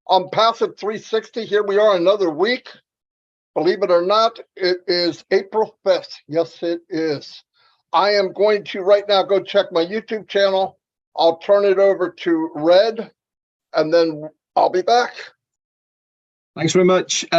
On Passive 360, here we are another week. Believe it or not, it is April 5th. Yes, it is. I am going to right now go check my YouTube channel. I'll turn it over to Red, and then I'll be back. Thanks very much. It's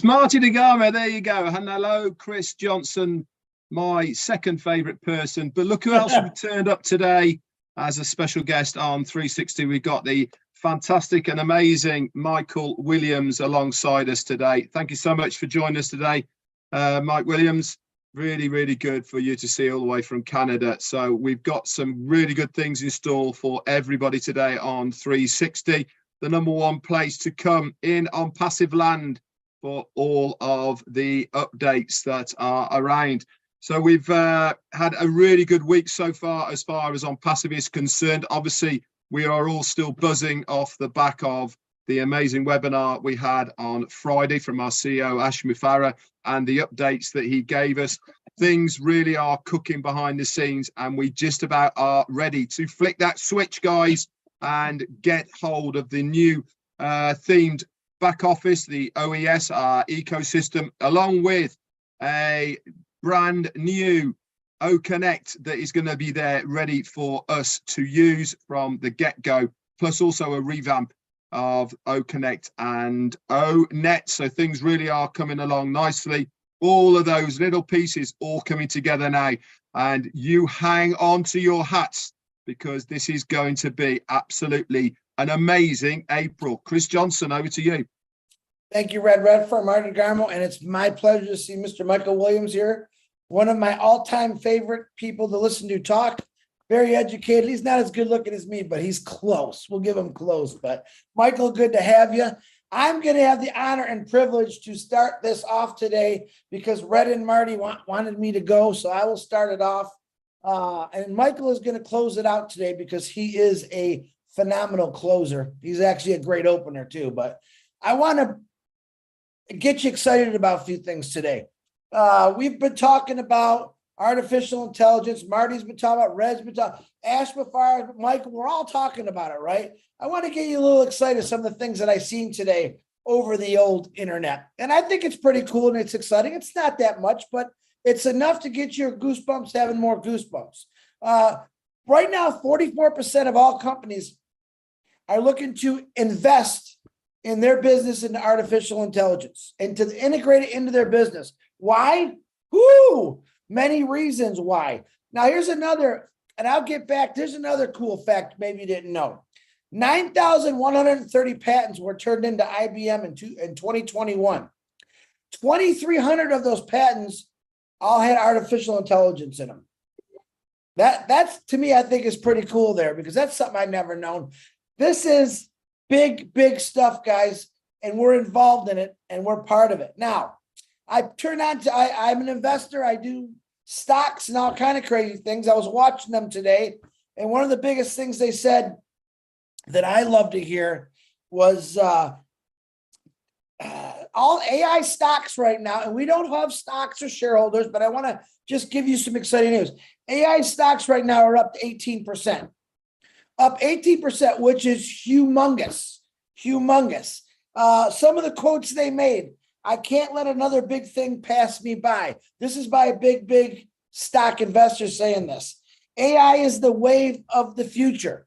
Marty DeGarmo. There you go. And hello, Chris Johnson, my second favourite person. But look who else we turned up today as a special guest on 360. We've got the fantastic and amazing Michael Williams alongside us today. Thank you so much for joining us today, Mike Williams. Really, really good for you to see all the way from Canada. So we've got some really good things in store for everybody today on 360. The number one place to come in on passive land for all of the updates that are around. So we've had a really good week so far as on passive is concerned. Obviously, we are all still buzzing off the back of the amazing webinar we had on Friday from our CEO, Ash Mufareh, and the updates that he gave us. Things really are cooking behind the scenes, and we just about are ready to flick that switch, guys, and get hold of the new themed back office, the OES, our ecosystem, along with a brand new OConnect that is going to be there ready for us to use from the get-go, plus also a revamp of OConnect and ONet. So things really are coming along nicely. All of those little pieces all coming together now, and you hang on to your hats because this is going to be absolutely an amazing April. Chris Johnson, over to you. Thank you, Redfern, Martin Garmo, and it's my pleasure to see Mr. Michael Williams here. One of my all-time favorite people to listen to talk. Very educated. He's not as good looking as me, but he's close. We'll give him close. But Michael, good to have you. I'm going to have the honor and privilege to start this off today because Red and Marty wanted me to go, so I will start it off. And Michael is going to close it out today because he is a phenomenal closer. He's actually a great opener too. But I want to get you excited about a few things today. We've been talking about artificial intelligence. Marty's been talking about, Red's been talking, Ash Mufareh, Michael, we're all talking about it, right? I want to get you a little excited, some of the things that I've seen today over the old internet. And I think it's pretty cool and it's exciting. It's not that much, but it's enough to get your goosebumps having more goosebumps. Right now, 44% of all companies are looking to invest in their business into artificial intelligence and to integrate it into their business. Why? Whoo! Many reasons why. Now, here's another, and I'll get back. There's another cool fact maybe you didn't know. 9,130 patents were turned into IBM in 2021. 2,300 of those patents all had artificial intelligence in them. That's to me, I think is pretty cool there because that's something I've never known. This is big, big stuff, guys, and we're involved in it and we're part of it. Now, I'm an investor. I do stocks and all kind of crazy things. I was watching them today, and one of the biggest things they said that I love to hear was all AI stocks right now, and we don't have stocks or shareholders, but I want to just give you some exciting news. AI stocks right now are up to 18%. Up 18%, which is humongous. Humongous. Some of the quotes they made, I can't let another big thing pass me by. This is by a big, big stock investor saying this. AI is the wave of the future.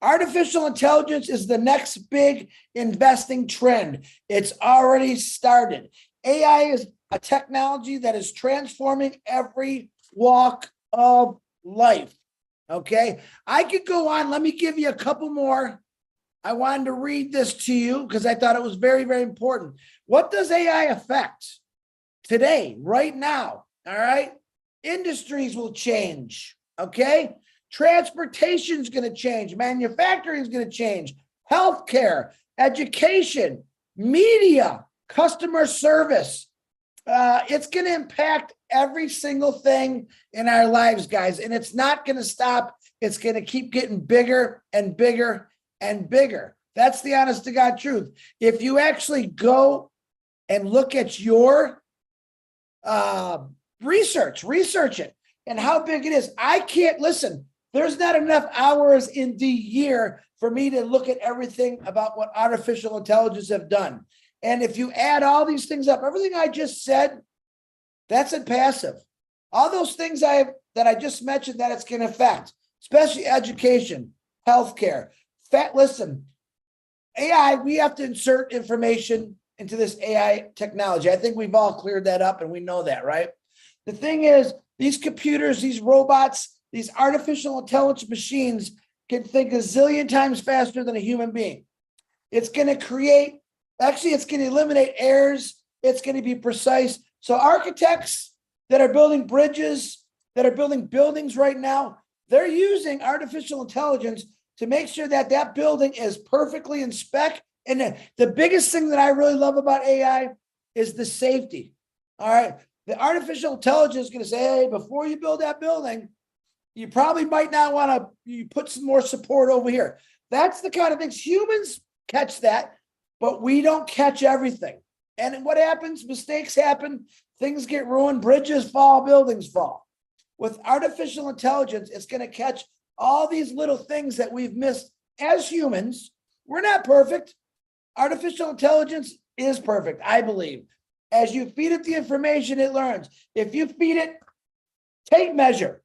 Artificial intelligence is the next big investing trend. It's already started. AI is a technology that is transforming every walk of life. Okay, I could go on. Let me give you a couple more. I wanted to read this to you because I thought it was very, very important. What does AI affect today, right now? All right, industries will change. Okay, transportation is going to change. Manufacturing is going to change. Healthcare, education, media, customer service. It's going to impact every single thing in our lives, guys. And it's not going to stop. It's going to keep getting bigger and bigger and bigger. That's the honest to God truth. If you actually go and look at your research it and how big it is. I can't listen. There's not enough hours in the year for me to look at everything about what artificial intelligence have done. And if you add all these things up, everything I just said, that's in passive. All those things that I just mentioned that it's going to affect, especially education, healthcare. Listen, AI, we have to insert information into this AI technology. I think we've all cleared that up and we know that, right? The thing is, these computers, these robots, these artificial intelligence machines can think a zillion times faster than a human being. It's going to create, actually, it's going to eliminate errors. It's going to be precise. So architects that are building bridges, that are building buildings right now, they're using artificial intelligence to make sure that that building is perfectly in spec. And the biggest thing that I really love about AI is the safety. All right. The artificial intelligence is going to say, hey, before you build that building, you probably might not want to put some more support over here. That's the kind of things humans catch that, but we don't catch everything. And what happens? Mistakes happen. Things get ruined. Bridges fall, buildings fall. With artificial intelligence, it's going to catch all these little things that we've missed as humans. We're not perfect. Artificial intelligence is perfect, I believe. As you feed it the information, it learns. If you feed it tape measure,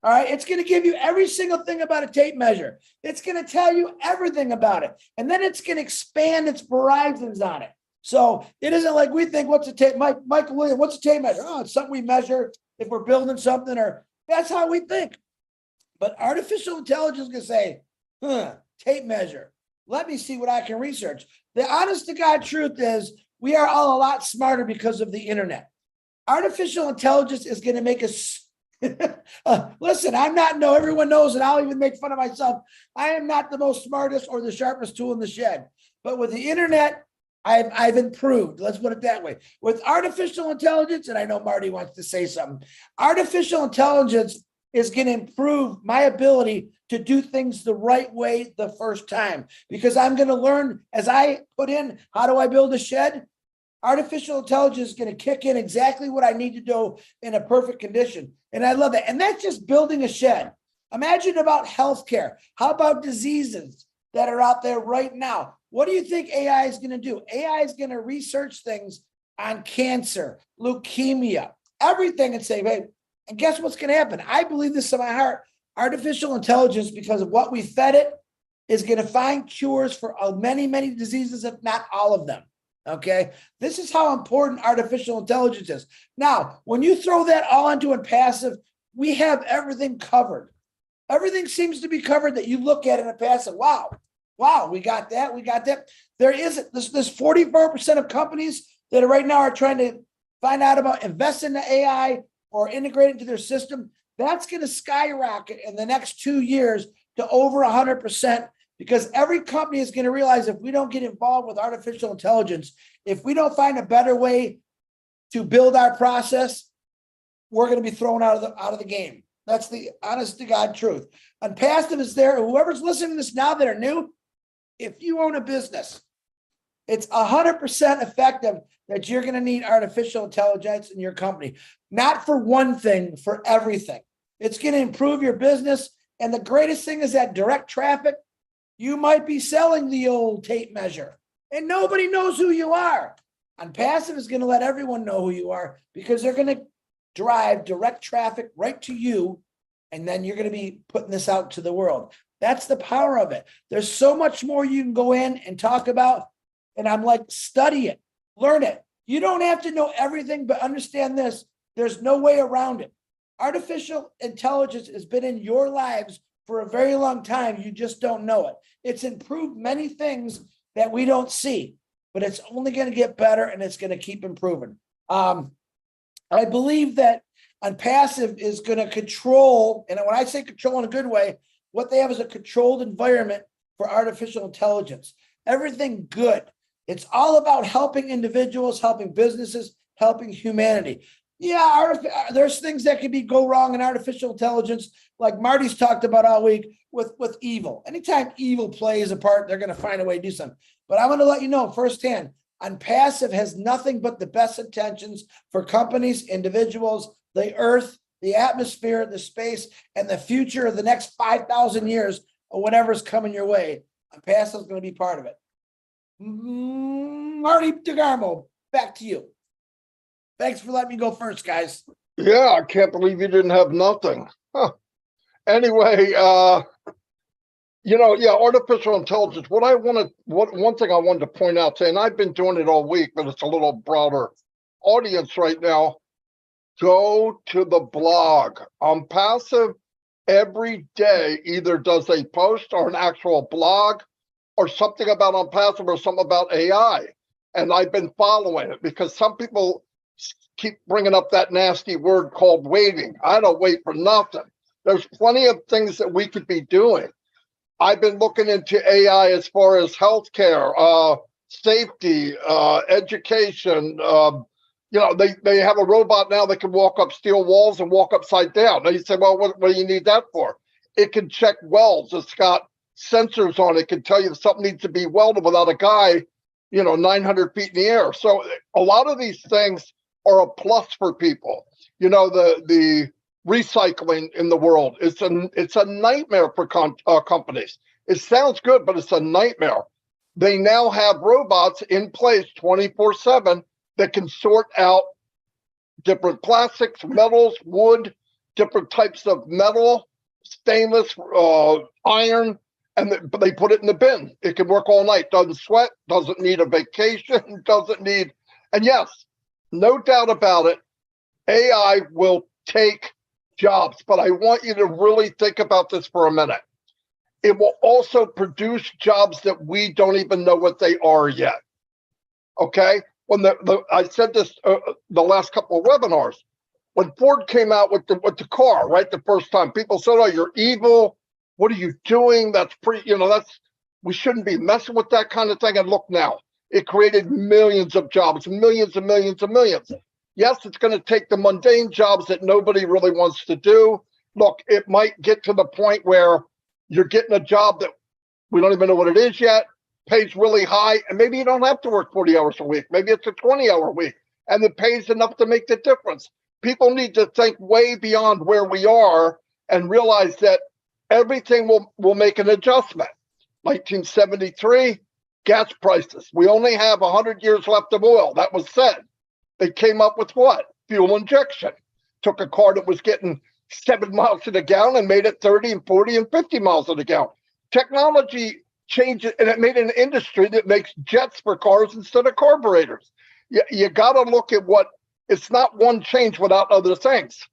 all right, it's going to give you every single thing about a tape measure. It's going to tell you everything about it. And then it's going to expand its horizons on it. So it isn't like we think, what's a tape, Michael Williams, what's a tape measure? Oh, it's something we measure if we're building something, or that's how we think. But artificial intelligence can say, tape measure. Let me see what I can research. The honest to God truth is we are all a lot smarter because of the internet. Artificial intelligence is going to make us, listen, everyone knows, and I'll even make fun of myself. I am not the most smartest or the sharpest tool in the shed. But with the internet, I've improved. Let's put it that way. With artificial intelligence, and I know Marty wants to say something, artificial intelligence is going to improve my ability to do things the right way the first time, because I'm going to learn as I put in, how do I build a shed? Artificial intelligence is going to kick in exactly what I need to do in a perfect condition. And I love that. And that's just building a shed. Imagine about healthcare. How about diseases that are out there right now? What do you think AI is going to do? AI is going to research things on cancer, leukemia, everything, and say, hey, and guess what's going to happen? I believe this in my heart. Artificial intelligence, because of what we fed it, is going to find cures for many, many diseases, if not all of them. Okay. This is how important artificial intelligence is. Now, when you throw that all into ONPASSIVE, we have everything covered. Everything seems to be covered that you look at in a passive. Wow, we got that. We got that. There is this 44% of companies that right now are trying to find out about invest in the AI or integrate into their system. That's going to skyrocket in the next 2 years to over 100%, because every company is going to realize if we don't get involved with artificial intelligence, if we don't find a better way to build our process, we're going to be thrown out of the game. That's the honest to God truth. ONPASSIVE is there. Whoever's listening to this now that are new, if you own a business, it's 100% effective that you're going to need artificial intelligence in your company. Not for one thing, for everything. It's going to improve your business. And the greatest thing is that direct traffic. You might be selling the old tape measure and nobody knows who you are. ONPASSIVE is going to let everyone know who you are, because they're going to drive direct traffic right to you. And then you're going to be putting this out to the world. That's the power of it. There's so much more you can go in and talk about. And I'm like, study it, learn it. You don't have to know everything, but understand this. There's no way around it. Artificial intelligence has been in your lives for a very long time. You just don't know it. It's improved many things that we don't see, but it's only going to get better, and it's going to keep improving. I believe that ONPASSIVE is going to control, and when I say control in a good way, what they have is a controlled environment for artificial intelligence. Everything good. It's all about helping individuals, helping businesses, helping humanity. Yeah, there's things that could go wrong in artificial intelligence, like Marty's talked about all week with evil. Anytime evil plays a part, they're going to find a way to do something. But I'm going to let you know firsthand, ONPASSIVE has nothing but the best intentions for companies, individuals, the earth, the atmosphere, the space, and the future of the next 5,000 years or whatever's coming your way. ONPASSIVE is going to be part of it. Marty DeGarmo, back to you. Thanks for letting me go first, guys. Yeah, I can't believe you didn't have nothing. Huh. Anyway, artificial intelligence. One thing I wanted to point out today, and I've been doing it all week, but it's a little broader audience right now. Go to the blog. ONPASSIVE every day either does a post or an actual blog or something about ONPASSIVE or something about AI. And I've been following it because some people keep bringing up that nasty word called waiting. I don't wait for nothing. There's plenty of things that we could be doing. I've been looking into AI as far as healthcare, safety, education. They have a robot now that can walk up steel walls and walk upside down. Now you say, well, what do you need that for? It can check welds. It's got sensors on it. It can tell you if something needs to be welded without a guy, 900 feet in the air. So a lot of these things are a plus for people. The recycling in the world, it's a nightmare for companies. It sounds good, but it's a nightmare. They now have robots in place 24/7 that can sort out different plastics, metals, wood, different types of metal, stainless, iron, but they put it in the bin. It can work all night, doesn't sweat, doesn't need a vacation, and yes, no doubt about it, AI will take jobs, but I want you to really think about this for a minute. It will also produce jobs that we don't even know what they are yet. Okay? When I said this the last couple of webinars, when Ford came out with the car, right, the first time, people said, "Oh, you're evil. What are you doing? That's we shouldn't be messing with that kind of thing." And look now, it created millions of jobs, millions and millions and millions. Yes, it's going to take the mundane jobs that nobody really wants to do. Look, it might get to the point where you're getting a job that we don't even know what it is yet, pays really high, and maybe you don't have to work 40 hours a week. Maybe it's a 20-hour week, and it pays enough to make the difference. People need to think way beyond where we are and realize that everything will make an adjustment. 1973, gas prices. We only have 100 years left of oil. That was said. They came up with what? Fuel injection. Took a car that was getting 7 miles to the gallon and made it 30 and 40 and 50 miles to the gallon. Technology changed it, and it made an industry that makes jets for cars instead of carburetors. You got to look at it's not one change without other things.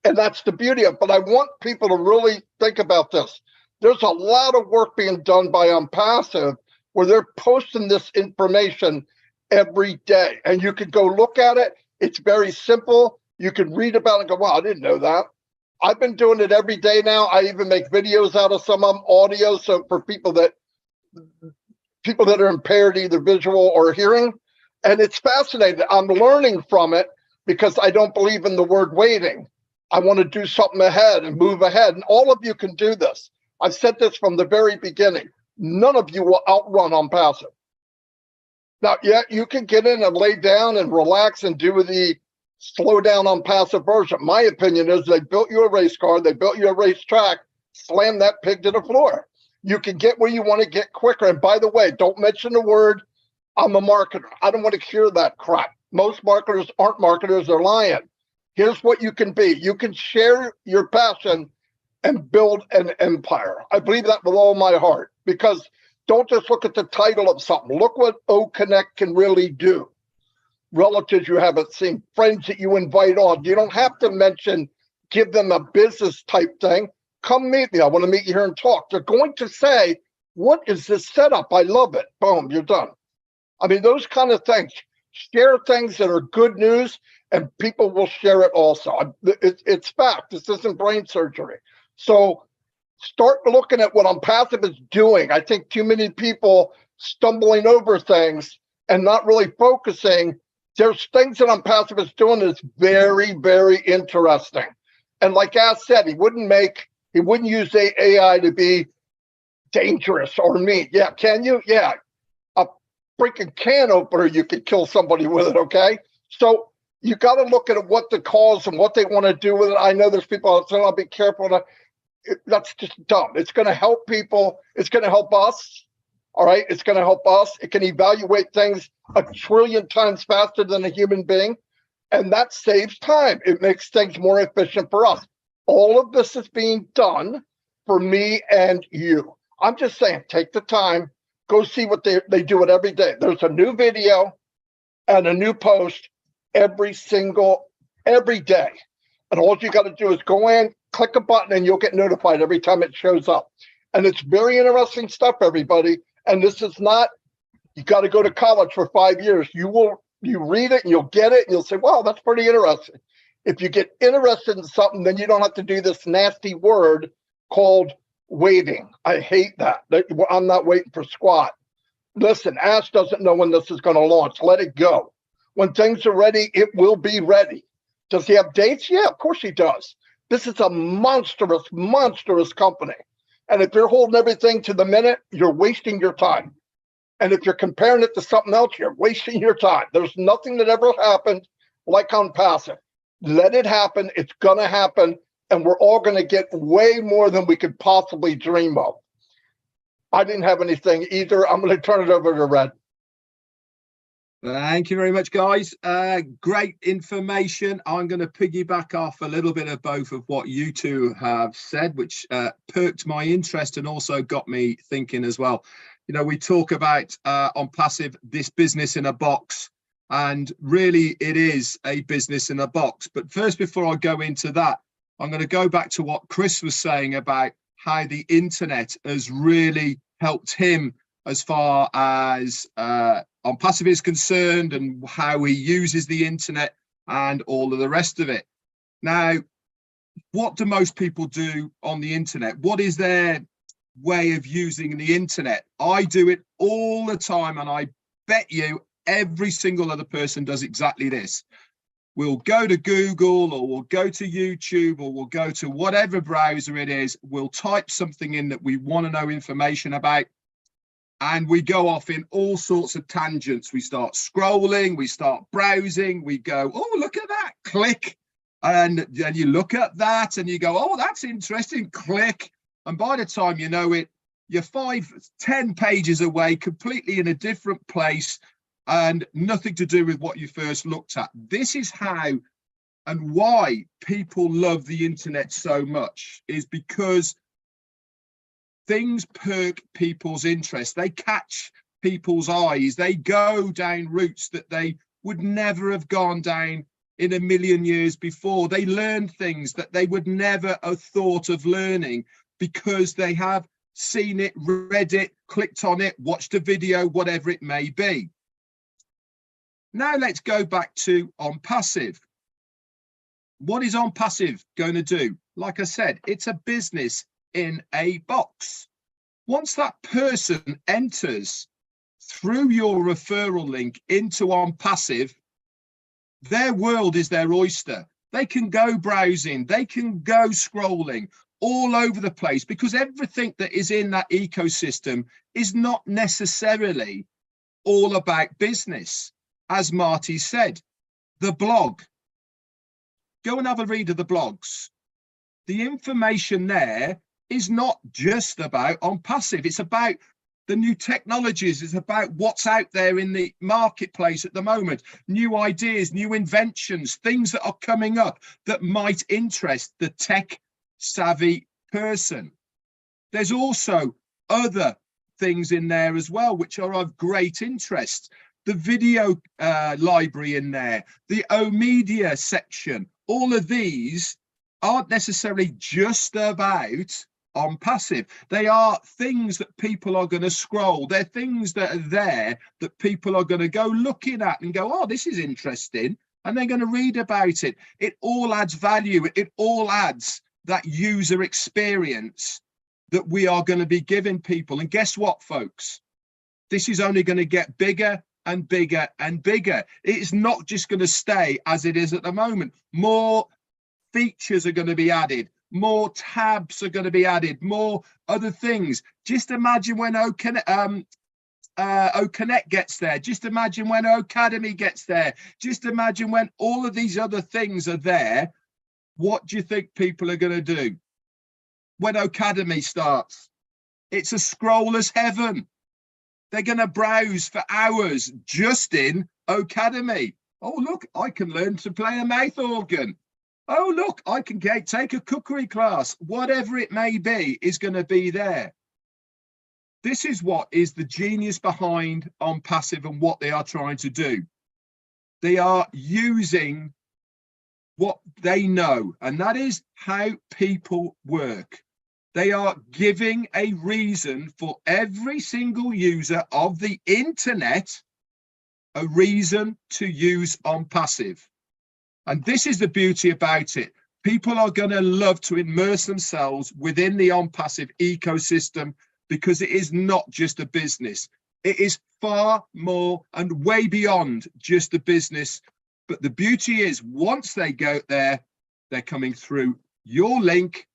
And that's the beauty of it. But I want people to really think about this. There's a lot of work being done by ONPASSIVE where they're posting this information every day. And you can go look at it. It's very simple. You can read about it and go, wow, I didn't know that. I've been doing it every day now. I even make videos out of some of them, audio. So for people that are impaired, either visual or hearing. And it's fascinating. I'm learning from it because I don't believe in the word waiting. I want to do something ahead and move ahead. And all of you can do this. I've said this from the very beginning. None of you will outrun ONPASSIVE. Now, yeah, you can get in and lay down and relax and do the slow down ONPASSIVE version. My opinion is they built you a race car, they built you a racetrack, slam that pig to the floor. You can get where you want to get quicker. And by the way, don't mention the word, I'm a marketer. I don't want to hear that crap. Most marketers aren't marketers, they're lying. Here's what you can be. You can share your passion and build an empire. I believe that with all my heart, because don't just look at the title of something. Look what O-Connect can really do. Relatives you haven't seen, friends that you invite on. You don't have to give them a business type thing. Come meet me. I want to meet you here and talk. They're going to say, what is this setup? I love it. Boom, you're done. I mean, those kind of things. Share things that are good news and people will share it also. It's fact. This isn't brain surgery. So start looking at what ONPASSIVE is doing. I think too many people stumbling over things and not really focusing. There's things that ONPASSIVE is doing that's very, very interesting. And like Ash said, he wouldn't use the AI to be dangerous or mean. Yeah, can you? Yeah. A freaking can opener, you could kill somebody with it, okay? So you got to look at what the cause and what they want to do with it. I know there's people out there, I'll be careful. That's just dumb. It's going to help people. It's going to help us. All right. It's going to help us. It can evaluate things 1,000,000,000 times faster than a human being. And that saves time. It makes things more efficient for us. All of this is being done for me and you. I'm just saying, take the time, go see what they do it every day. There's a new video and a new post every day. And all you got to do is go in, click a button, and you'll get notified every time it shows up. And it's very interesting stuff, everybody. And this is not, you got to go to college for 5 years. You read it and you'll get it and you'll say, wow, that's pretty interesting. If you get interested in something, then you don't have to do this nasty word called waiting. I hate that. I'm not waiting for squat. Listen, Ash doesn't know when this is going to launch. Let it go. When things are ready, it will be ready. Does he have dates? Yeah, of course he does. This is a monstrous, monstrous company. And if you're holding everything to the minute, you're wasting your time. And if you're comparing it to something else, you're wasting your time. There's nothing that ever happened like ONPASSIVE. Let it happen. It's going to happen. And we're all going to get way more than we could possibly dream of. I didn't have anything either. I'm going to turn it over to Red. Thank you very much, guys. Great information. I'm going to piggyback off a little bit of both of what you two have said, which perked my interest and also got me thinking as well. You know, we talk about ONPASSIVE, this business in a box, and really it is a business in a box. But first, before I go into that, I'm going to go back to what Chris was saying about how the internet has really helped him as far as ONPASSIVE is concerned and how he uses the internet and all of the rest of it. Now, what do most people do on the internet? What is their way of using the internet? I do it all the time, and I bet you every single other person does exactly this. We'll go to Google, or we'll go to YouTube, or we'll go to whatever browser it is. We'll type something in that we want to know information about, and we go off in all sorts of tangents. We start scrolling, we start browsing, we go, oh, look at that, click. And then you look at that and you go, oh, that's interesting, click. And by the time you know it, you're 5-10 pages away, completely in a different place, and nothing to do with what you first looked at. This is how and why people love the internet so much, is because things perk people's interest. They catch people's eyes. They go down routes that they would never have gone down in a million years before. They learn things that they would never have thought of learning because they have seen it, read it, clicked on it, watched a video, whatever it may be. Now let's go back to ONPASSIVE. What is ONPASSIVE going to do? Like I said, it's a business in a box. Once that person enters through your referral link into ONPASSIVE, their world is their oyster. They can go browsing, they can go scrolling all over the place, because everything that is in that ecosystem is not necessarily all about business. As Marty said, the blog, go and have a read of the blogs. The information there is not just about ONPASSIVE. It's about the new technologies. It's about what's out there in the marketplace at the moment, new ideas, new inventions, things that are coming up that might interest the tech savvy person. There's also other things in there as well, which are of great interest. The video library in there, the O-Media section, all of these aren't necessarily just about ONPASSIVE. They are things that people are going to scroll. They're things that are there that people are going to go looking at and go, oh, this is interesting. And they're going to read about it. It all adds value. It all adds that user experience that we are going to be giving people. And guess what, folks? This is only going to get bigger and bigger and bigger. It's not just going to stay as it is at the moment. More features are going to be added. More tabs are going to be added. More other things. Just imagine when OConnect gets there. Just imagine when Academy gets there. Just imagine when all of these other things are there. What do you think people are going to do? when Academy starts. It's a scroller's heaven. They're going to browse for hours just in Academy. Oh, look, I can learn to play a mouth organ. Oh, look, I can take a cookery class. Whatever it may be is going to be there. This is what is the genius behind ONPASSIVE and what they are trying to do. They are using what they know, and that is how people work. They are giving a reason for every single user of the internet, a reason to use ONPASSIVE. And this is the beauty about it. People are going to love to immerse themselves within the ONPASSIVE ecosystem, because it is not just a business. It is far more and way beyond just a business. But the beauty is, once they go there, they're coming through your link,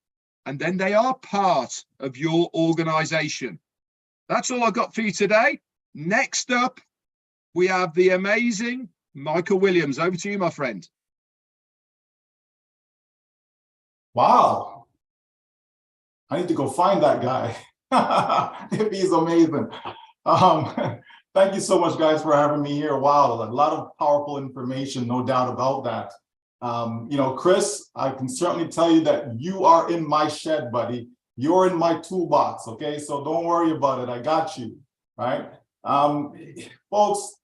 and then they are part of your organization. That's all I got for you today. Next up, we have the amazing Michael Williams. Over to you, my friend. Wow. I need to go find that guy. He's amazing. Thank you so much, guys, for having me here. Wow, a lot of powerful information, no doubt about that. You know, Chris, I can certainly tell you that you are in my shed, buddy. You're in my toolbox, okay? So don't worry about it. I got you, right? Folks,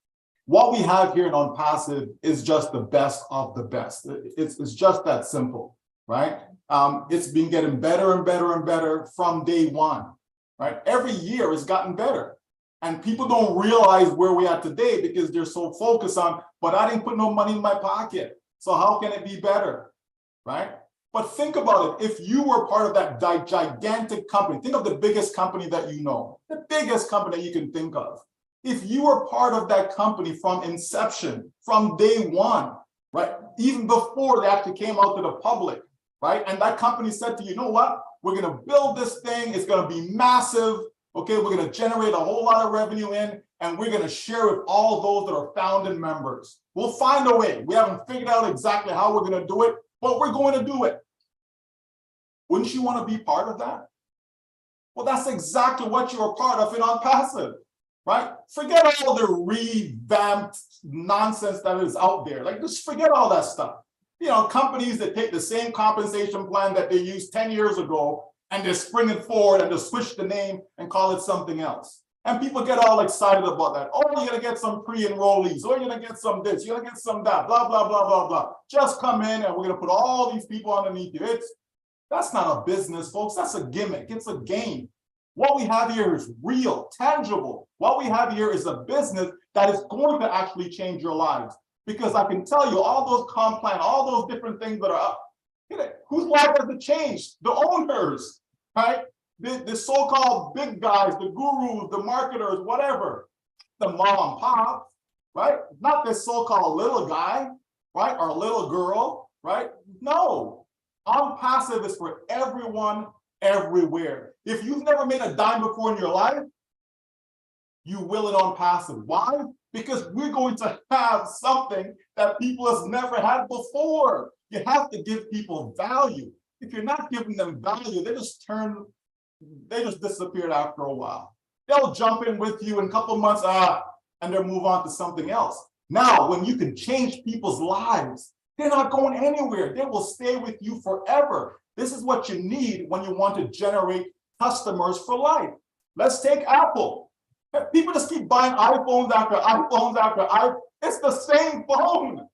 what we have here in ONPASSIVE is just the best of the best. It's just that simple, right? It's been getting better and better and better from day one, right? Every year it's gotten better. And people don't realize where we are today because they're so focused on, but I didn't put no money in my pocket. So how can it be better, right? But think about it. If you were part of that gigantic company, think of the biggest company that you know, the biggest company that you can think of. If you were part of that company from inception, from day one, right? Even before they actually came out to the public, right? And that company said to you, you know what? We're going to build this thing. It's going to be massive. Okay, we're going to generate a whole lot of revenue in, and we're going to share with all those that are founding members. We'll find a way. We haven't figured out exactly how we're going to do it, but we're going to do it. Wouldn't you want to be part of that? Well, that's exactly what you're a part of in ONPASSIVE, right? Forget all the revamped nonsense that is out there. Like, just forget all that stuff. You know, companies that take the same compensation plan that they used 10 years ago and they're springing forward and they switch the name and call it something else. And people get all excited about that. Oh, you're gonna get some pre-enrollees, or you're gonna get some this, you're gonna get some that, blah, blah, blah, blah, blah. Just come in and we're gonna put all these people underneath you. That's not a business, folks. That's a gimmick. It's a game. What we have here is real, tangible. What we have here is a business that is going to actually change your lives. Because I can tell you, all those comp plan, all those different things that are up, whose life has it changed? The owners, right? The so-called big guys, the gurus, the marketers, whatever, the mom and pop, right? Not this so-called little guy, right? Or little girl, right? No, ONPASSIVE is for everyone, everywhere. If you've never made a dime before in your life, you will it ONPASSIVE. Why? Because we're going to have something that people have never had before. You have to give people value. If you're not giving them value, they just disappeared after a while. They'll jump in with you in a couple of months, and they'll move on to something else. Now, when you can change people's lives, they're not going anywhere. They will stay with you forever. This is what you need when you want to generate customers for life. Let's take Apple. People just keep buying iPhones after iPhones after iPhones. It's the same phone.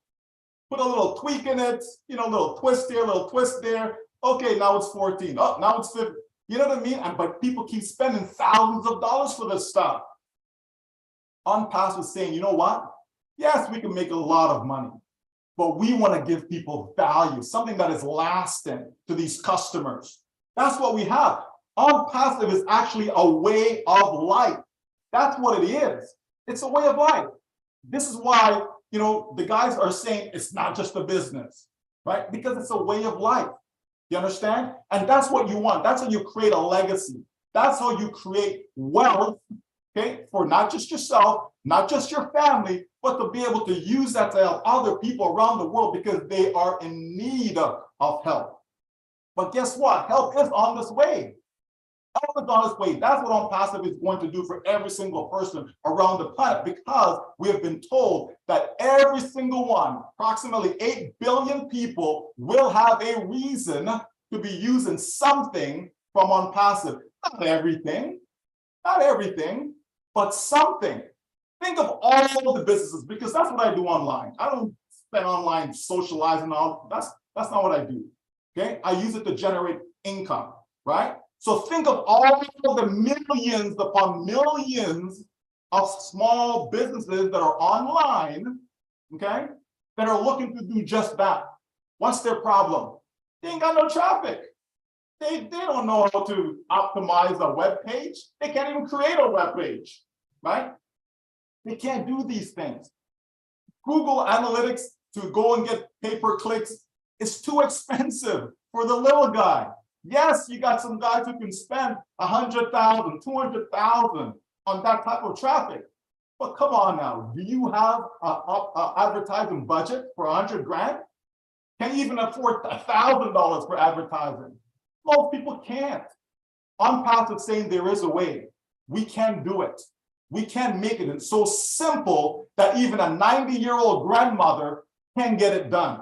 Put a little tweak in it, you know, a little twist here, a little twist there. Okay, now it's 14. Oh, now it's 50. You know what I mean? But people keep spending thousands of dollars for this stuff. ONPASSIVE is saying, you know what? Yes, we can make a lot of money, but we want to give people value, something that is lasting to these customers. That's what we have. ONPASSIVE is actually a way of life. That's what it is. It's a way of life. This is why, you know, the guys are saying it's not just a business, right? Because it's a way of life. You understand? And that's what you want. That's how you create a legacy. That's how you create wealth, okay, for not just yourself, not just your family, but to be able to use that to help other people around the world because they are in need of help. But guess what? Help is on this way. Help is on its way. That's what ONPASSIVE is going to do for every single person around the planet, because we have been told that every single one, approximately 8 billion people, will have a reason to be using something from ONPASSIVE. Not everything, but something. Think of all the businesses, because that's what I do online. I don't spend online socializing. That's not what I do. Okay, I use it to generate income, right? So think of all the millions upon millions of small businesses that are online, okay, that are looking to do just that. What's their problem? They ain't got no traffic. They don't know how to optimize a web page. They can't even create a web page, right? They can't do these things. Google Analytics to go and get pay-per-clicks is too expensive for the little guy. Yes, you got some guys who can spend 100,000, 200,000 on that type of traffic. But come on now, do you have an advertising budget for 100 grand? Can you even afford $1,000 for advertising? Most people can't. ONPASSIVE saying there is a way. We can do it. We can make it. It's so simple that even a 90-year-old grandmother can get it done.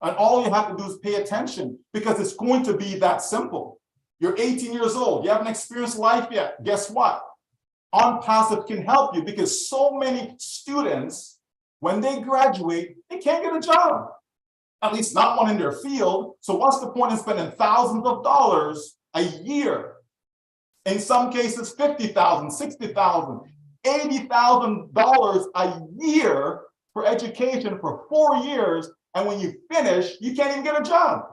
And all you have to do is pay attention, because it's going to be that simple. You're 18 years old. You haven't experienced life yet. Guess what? ONPASSIVE can help you, because so many students, when they graduate, they can't get a job. At least not one in their field. So what's the point in spending thousands of dollars a year? In some cases, $50,000, $60,000, $80,000 a year for education for 4 years. And when you finish, you can't even get a job.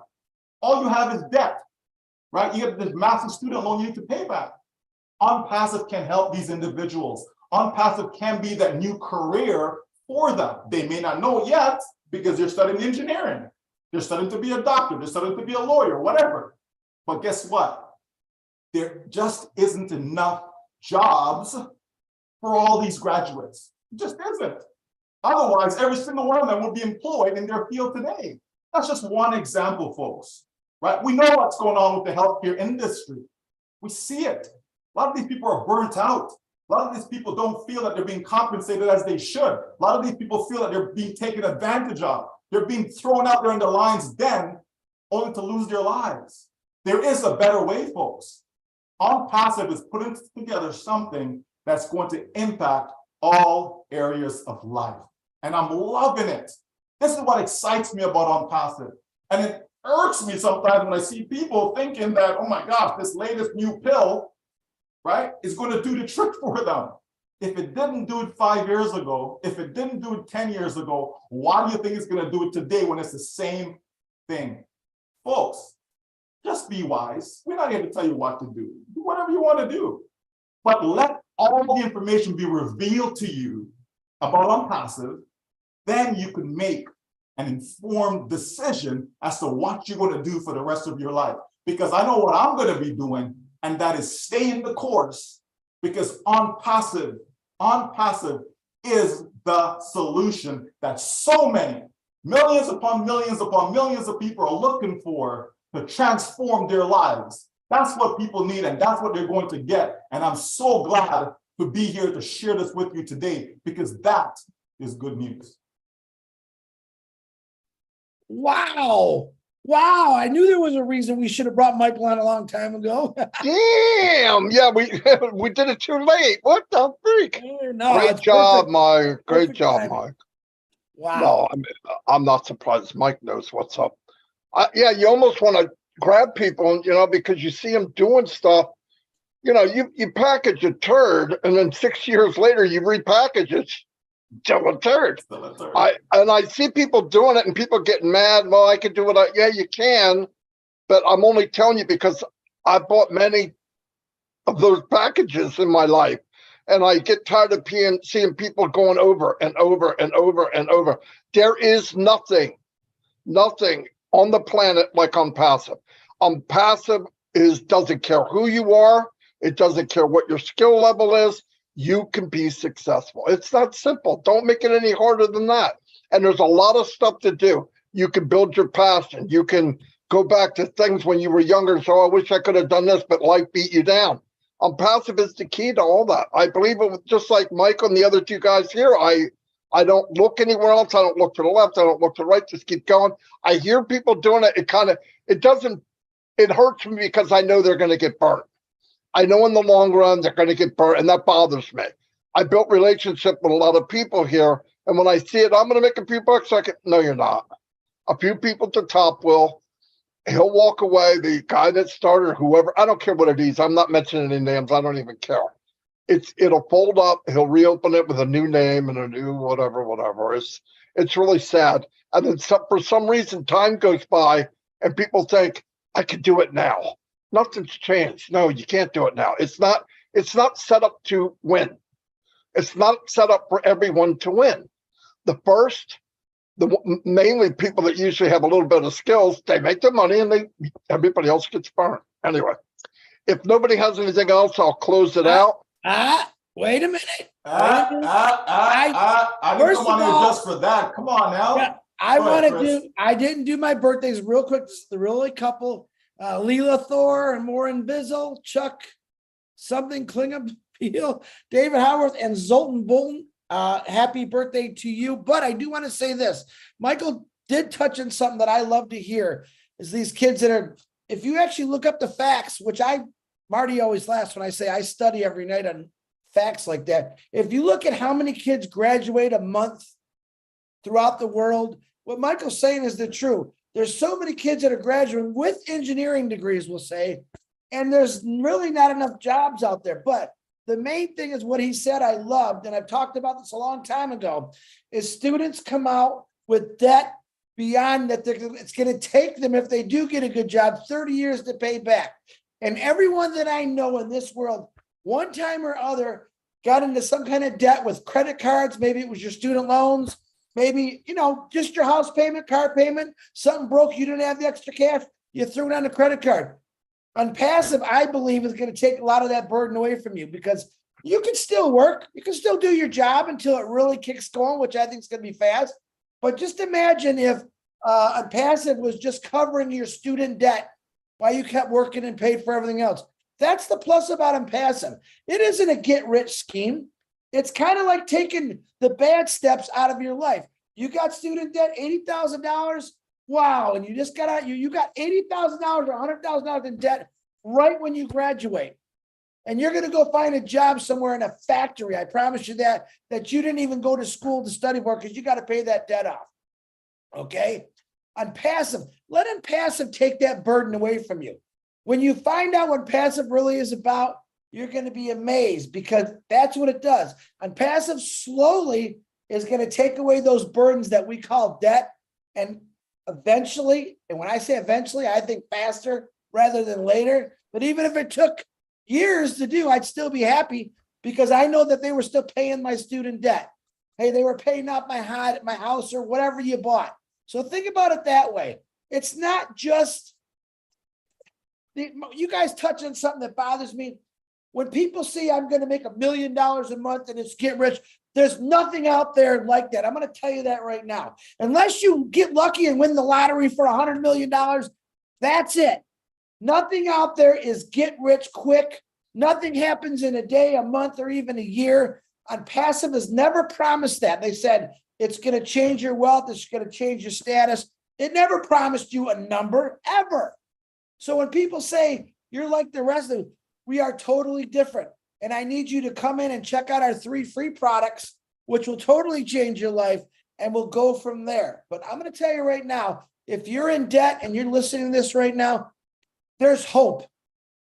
All you have is debt, right? You have this massive student loan you need to pay back. ONPASSIVE can help these individuals. ONPASSIVE can be that new career for them. They may not know it yet, because they're studying engineering. They're studying to be a doctor. They're studying to be a lawyer, whatever. But guess what? There just isn't enough jobs for all these graduates. It just isn't. Otherwise, every single one of them will be employed in their field today. That's just one example, folks, right? We know what's going on with the healthcare industry. We see it. A lot of these people are burnt out. A lot of these people don't feel that they're being compensated as they should. A lot of these people feel that they're being taken advantage of. They're being thrown out there in the lion's den only to lose their lives. There is a better way, folks. ONPASSIVE is putting together something that's going to impact all areas of life. And I'm loving it. This is what excites me about ONPASSIVE. And it irks me sometimes when I see people thinking that, oh my gosh, this latest new pill, right, is going to do the trick for them. If it didn't do it 5 years ago, if it didn't do it 10 years ago, why do you think it's going to do it today when it's the same thing? Folks, just be wise. We're not here to tell you what to do. Do whatever you want to do. But let all the information be revealed to you about ONPASSIVE, then you can make an informed decision as to what you're going to do for the rest of your life. Because I know what I'm going to be doing, and that is staying the course, because ONPASSIVE is the solution that so many, millions upon millions of people are looking for to transform their lives. That's what people need, and that's what they're going to get. And I'm so glad to be here to share this with you today, because that is good news. Wow. Wow. I knew there was a reason we should have brought Michael on a long time ago. Damn. Yeah, we did it too late. What the freak? No, Great it's job, perfect. Mike. Great Perfect job, timing. Mike. Wow. No, I'm not surprised. Mike knows what's up. Yeah, you almost want to grab people, because you see them doing stuff. You package a turd, and then 6 years later you repackage it. Still a turd. I see people doing it, and people getting mad. Well, I could do it. Yeah, you can, but I'm only telling you because I bought many of those packages in my life, and I get tired of seeing people going over and over and over and over. There is nothing on the planet like ONPASSIVE. ONPASSIVE doesn't care who you are. It doesn't care what your skill level is. You can be successful. It's that simple. Don't make it any harder than that. And there's a lot of stuff to do. You can build your passion. You can go back to things when you were younger. So I wish I could have done this, but life beat you down. Passive is the key to all that. I believe it was just like Mike and the other two guys here. I don't look anywhere else. I don't look to the left. I don't look to the right. Just keep going. I hear people doing it. It hurts me because I know they're going to get burnt. I know in the long run they're going to get burnt, and that bothers me. I built relationship with a lot of people here, and when I see it, I'm going to make a few bucks. No, you're not. A few people at the top will. He'll walk away. The guy that started, whoever, I don't care what it is. I'm not mentioning any names. I don't even care. It'll fold up. He'll reopen it with a new name and a new whatever. It's really sad. And then for some reason, time goes by and people think I could do it now. Nothing's changed. No, you can't do it now. It's not set up to win. It's not set up for everyone to win. Mainly people that usually have a little bit of skills, they make the money and everybody else gets burned. Anyway, if nobody has anything else, I'll close it out. Wait a minute. I didn't come on here just for that. Come on now. Yeah, I didn't do my birthdays real quick. This is the really couple, Leela Thor and Maureen Bizzle, Chuck something Klingham Peel, David Howarth, and Zoltan Bolton. Happy birthday to you. But I do want to say this. Michael did touch on something that I love to hear is these kids that are, if you actually look up the facts, which Marty always laughs when I say I study every night on facts like that. If you look at how many kids graduate a month throughout the world, what Michael's saying is the truth. There's so many kids that are graduating with engineering degrees, we'll say, and there's really not enough jobs out there. But the main thing is what he said I loved, and I've talked about this a long time ago, is students come out with debt beyond that. It's going to take them, if they do get a good job, 30 years to pay back. And everyone that I know in this world, one time or other, got into some kind of debt with credit cards. Maybe it was your student loans. Maybe, just your house payment, car payment. Something broke. You didn't have the extra cash. You threw it on a credit card. ONPASSIVE, I believe, is going to take a lot of that burden away from you because you can still work. You can still do your job until it really kicks going, which I think is going to be fast. But just imagine if ONPASSIVE was just covering your student debt while you kept working and paid for everything else. That's the plus about ONPASSIVE. It isn't a get-rich scheme. It's kind of like taking the bad steps out of your life. You got student debt, $80,000. Wow. And you just got out, you got $80,000 or $100,000 in debt right when you graduate. And you're going to go find a job somewhere in a factory. I promise you that you didn't even go to school to study for because you got to pay that debt off. Okay. ONPASSIVE, let ONPASSIVE take that burden away from you. When you find out what passive really is about, you're going to be amazed because that's what it does. ONPASSIVE slowly is going to take away those burdens that we call debt. And eventually, and when I say eventually, I think faster rather than later. But even if it took years to do, I'd still be happy because I know that they were still paying my student debt. Hey, they were paying off my house or whatever you bought. So think about it that way. It's not just, you guys touch on something that bothers me. When people say I'm going to make $1 million a month and it's get rich, there's nothing out there like that. I'm going to tell you that right now. Unless you get lucky and win the lottery for $100 million, that's it. Nothing out there is get rich quick. Nothing happens in a day, a month, or even a year. ONPASSIVE has never promised that. They said it's going to change your wealth. It's going to change your status. It never promised you a number ever. So when people say you're like the rest of them, we are totally different. And I need you to come in and check out our 3 free products, which will totally change your life, and we'll go from there. But I'm going to tell you right now, if you're in debt and you're listening to this right now, there's hope.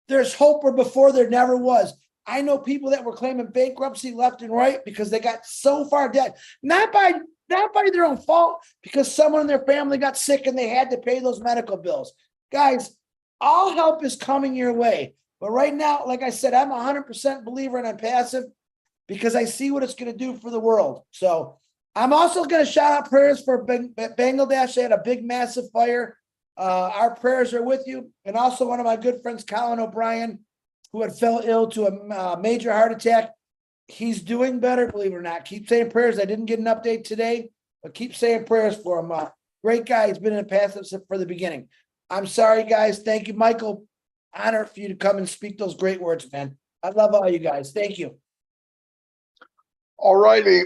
There's hope where before there never was. I know people that were claiming bankruptcy left and right because they got so far debt, not by their own fault, because someone in their family got sick and they had to pay those medical bills. Guys, all help is coming your way. But right now, like I said, I'm 100% believer in ONPASSIVE because I see what it's going to do for the world. So I'm also going to shout out prayers for Bangladesh. They had a big, massive fire. Our prayers are with you. And also one of my good friends, Colin O'Brien, who had fell ill to a major heart attack. He's doing better, believe it or not. Keep saying prayers. I didn't get an update today, but keep saying prayers for him. Great guy. He's been in ONPASSIVE for the beginning. I'm sorry, guys. Thank you, Michael. Honor for you to come and speak those great words, man. I love all you guys. Thank you. All righty.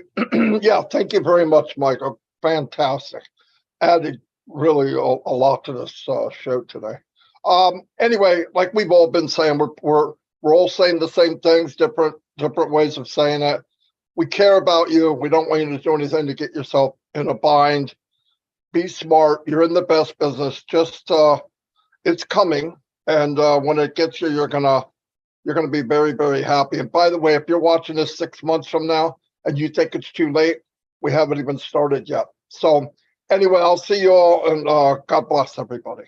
Yeah, thank you very much, Michael. Fantastic. Added really a lot to this show today. Anyway, like we've all been saying, we're all saying the same things, different ways of saying it. We care about you. We don't want you to do anything to get yourself in a bind. Be smart. You're in the best business. Just it's coming, and when it gets you, you're gonna be very, very happy. And by the way, if you're watching this 6 months from now and you think it's too late, we haven't even started yet. So anyway, I'll see you all, and God bless everybody.